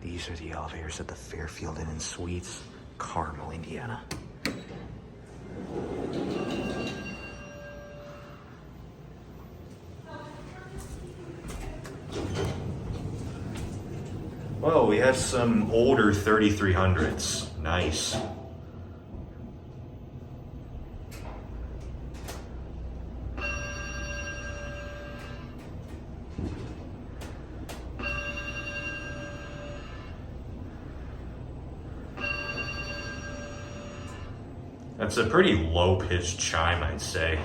These are the elevators at the Fairfield Inn and Suites, Carmel, Indiana. Well, we have some older 3300s. Nice. That's a pretty low-pitched chime, I'd say.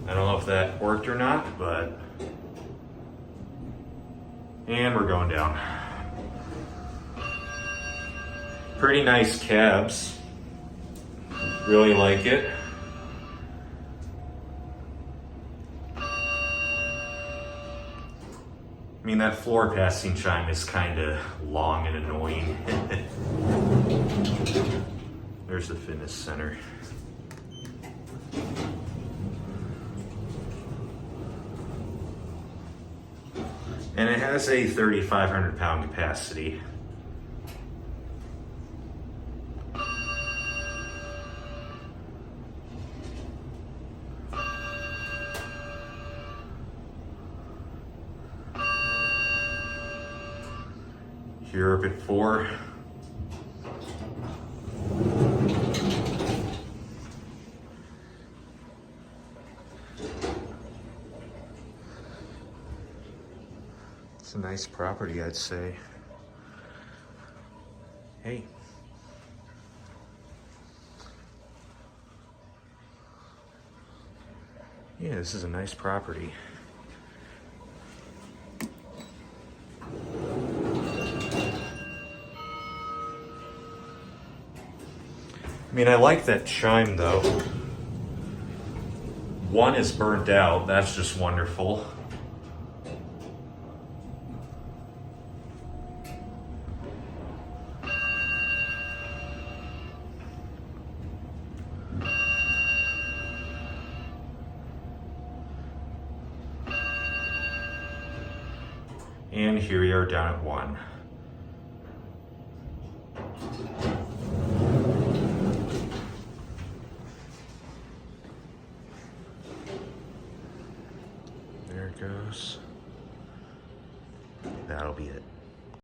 I don't know if that worked or not, but... And we're going down. Pretty nice cabs. Really like it. I mean, that floor passing chime is kind of long and annoying. There's the fitness center. And it has a 3,500 pound capacity. Europe at 4. It's a nice property, I'd say. Hey. Yeah, this is a nice property. I mean, I like that chime though. One is burnt out, that's just wonderful. And here we are down at 1.